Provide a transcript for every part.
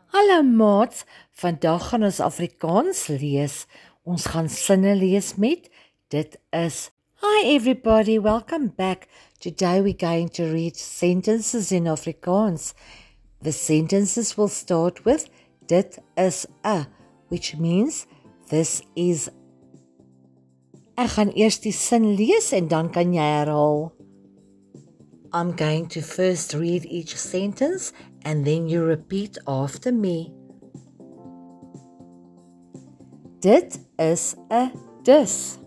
Hallo maats, vandag gaan ons Afrikaans lees. Ons gaan sinne lees met dit is. Hi everybody, welcome back. Today we're going to read sentences in Afrikaans. The sentences will start with dit is 'n, which means this is. Ek gaan eers die sin lees en dan kan jy herhaal. I'm going to first read each sentence and then you repeat after me. Dit is 'n dis.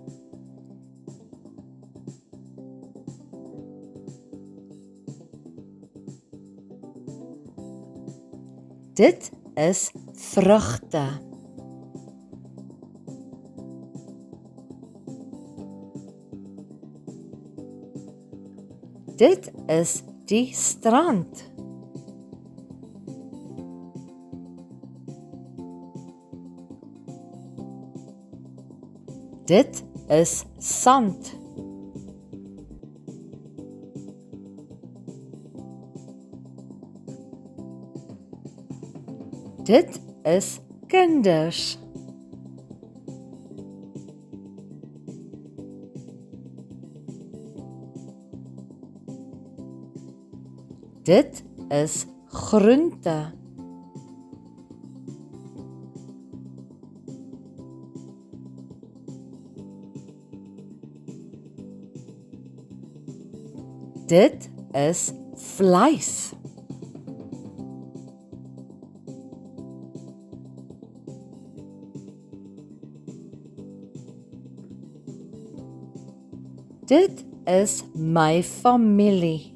Dit is vrugte. Dit is die strand. Dit is sand. Dit is kinders. Dit is groente. Dit is vleis. Dit is my familie.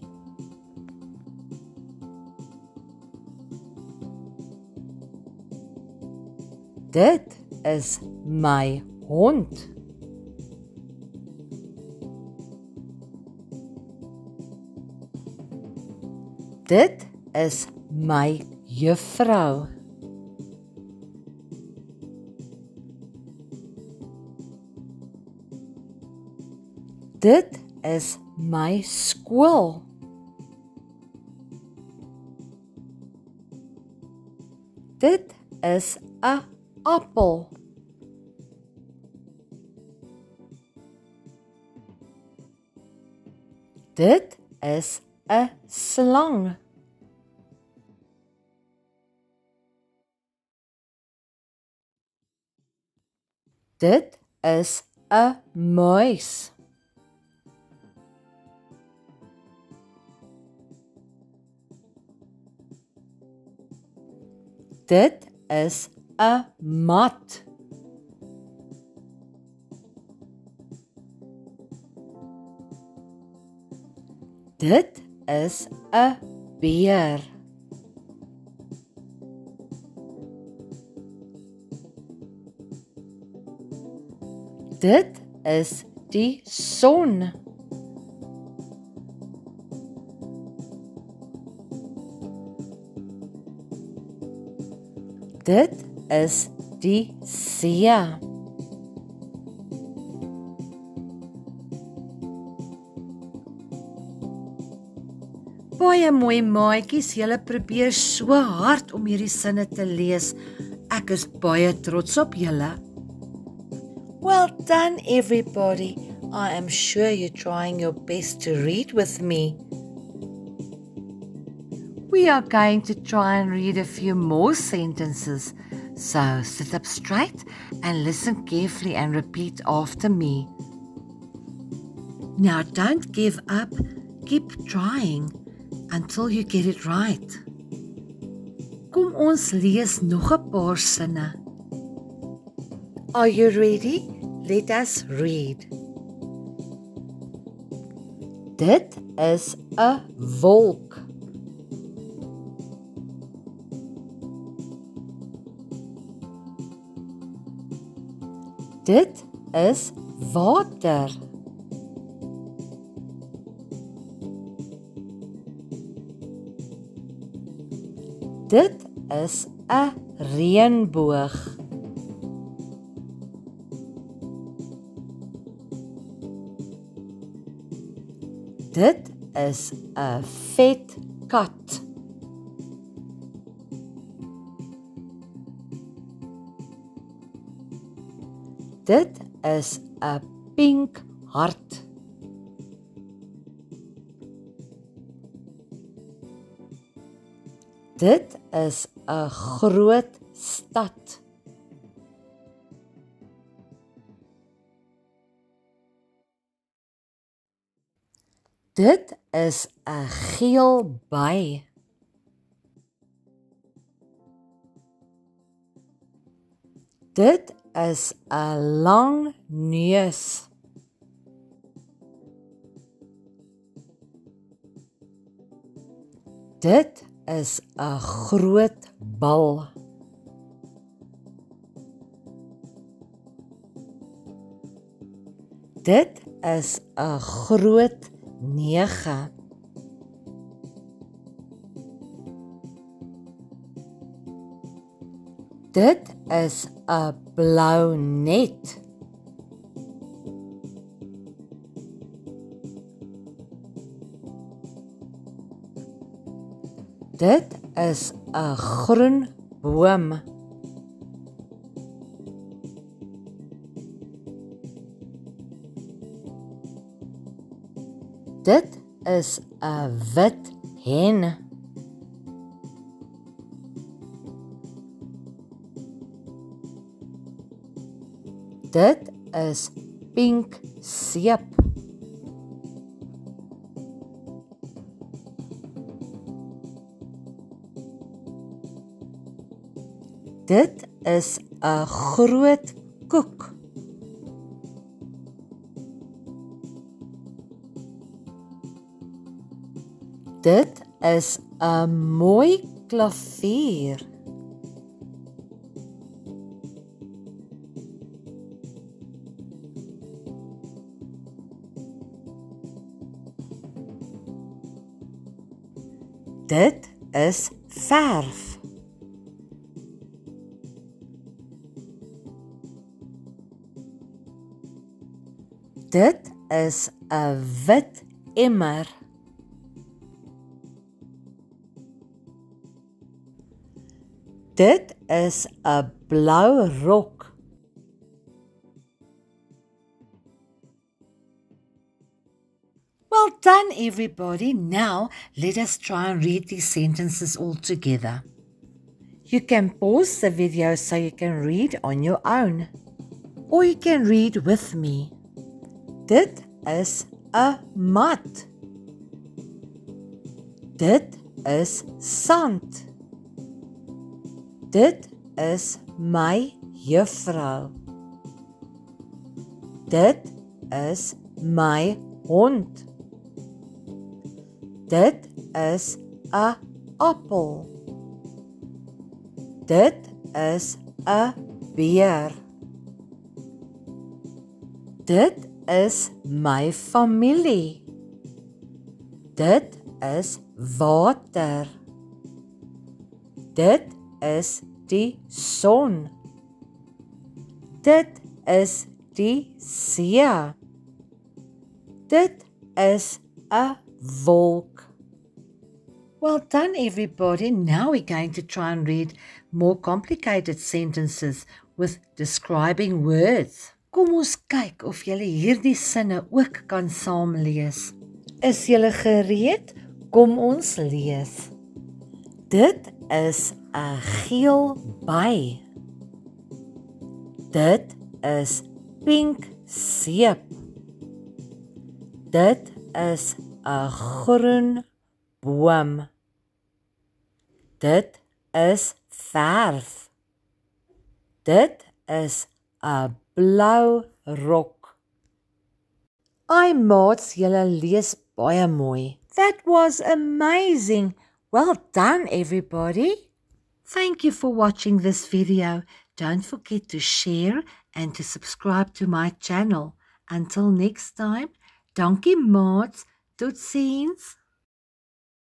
Dit is my hond. Dit is my juffrou. Dit is my skool. Dit is 'n appel. Dit is 'n slang. Dit is 'n muis. Dit is 'n mat. Dit is 'n beer. Dit is die son. Dit is die see. Baie mooi maatjies, julle probeer so hard om hierdie sinne te lees. Ek is baie trots op julle. Well done everybody. I am sure you're trying your best to read with me. We are going to try and read a few more sentences. So sit up straight and listen carefully and repeat after me. Now don't give up. Keep trying until you get it right. Kom ons lees nog 'n paar sinne. Are you ready? Let us read. Dit is 'n wolk. Dit is water. Dit is 'n reënboog. Dit is 'n vet kat. Dit is 'n pink hart. Dit is 'n groot stad. Dit is 'n geel by. Dit is 'n lang neus. Dit is 'n groot bal. Dit is 'n groot 9. Dit is 'n blou net. Dit is 'n groen boom. Dit is 'n wit hen. Dit is pink seep. Dit is 'n groot koek. Dit is 'n mooi klavier. Dit is verf. Dit is 'n wit emmer. Dit is 'n blou rok. Well done, everybody. Now, let us try and read these sentences all together. You can pause the video so you can read on your own. Or you can read with me. Dit is 'n mat. Dit is sand. Dit is my juffrou. Dit is my hond. Dit is 'n appel. Dit is 'n beer. Dit is my familie. Dit is water. Dit is die son. Dit is die see. Dit is 'n wolk. Well done, everybody. Now we're going to try and read more complicated sentences with describing words. Kom ons kyk of julle hierdie sinne ook kan saamlees. Is julle gereed? Kom ons lees. Dit is 'n geel by. Dit is pink seep. Dit is 'n groen boom. Dit is verf. Dit is 'n blou rok. Ai maats, julle lees baie mooi. That was amazing. Well done, everybody. Thank you for watching this video. Don't forget to share and to subscribe to my channel. Until next time, dankie maats. Tot ziens.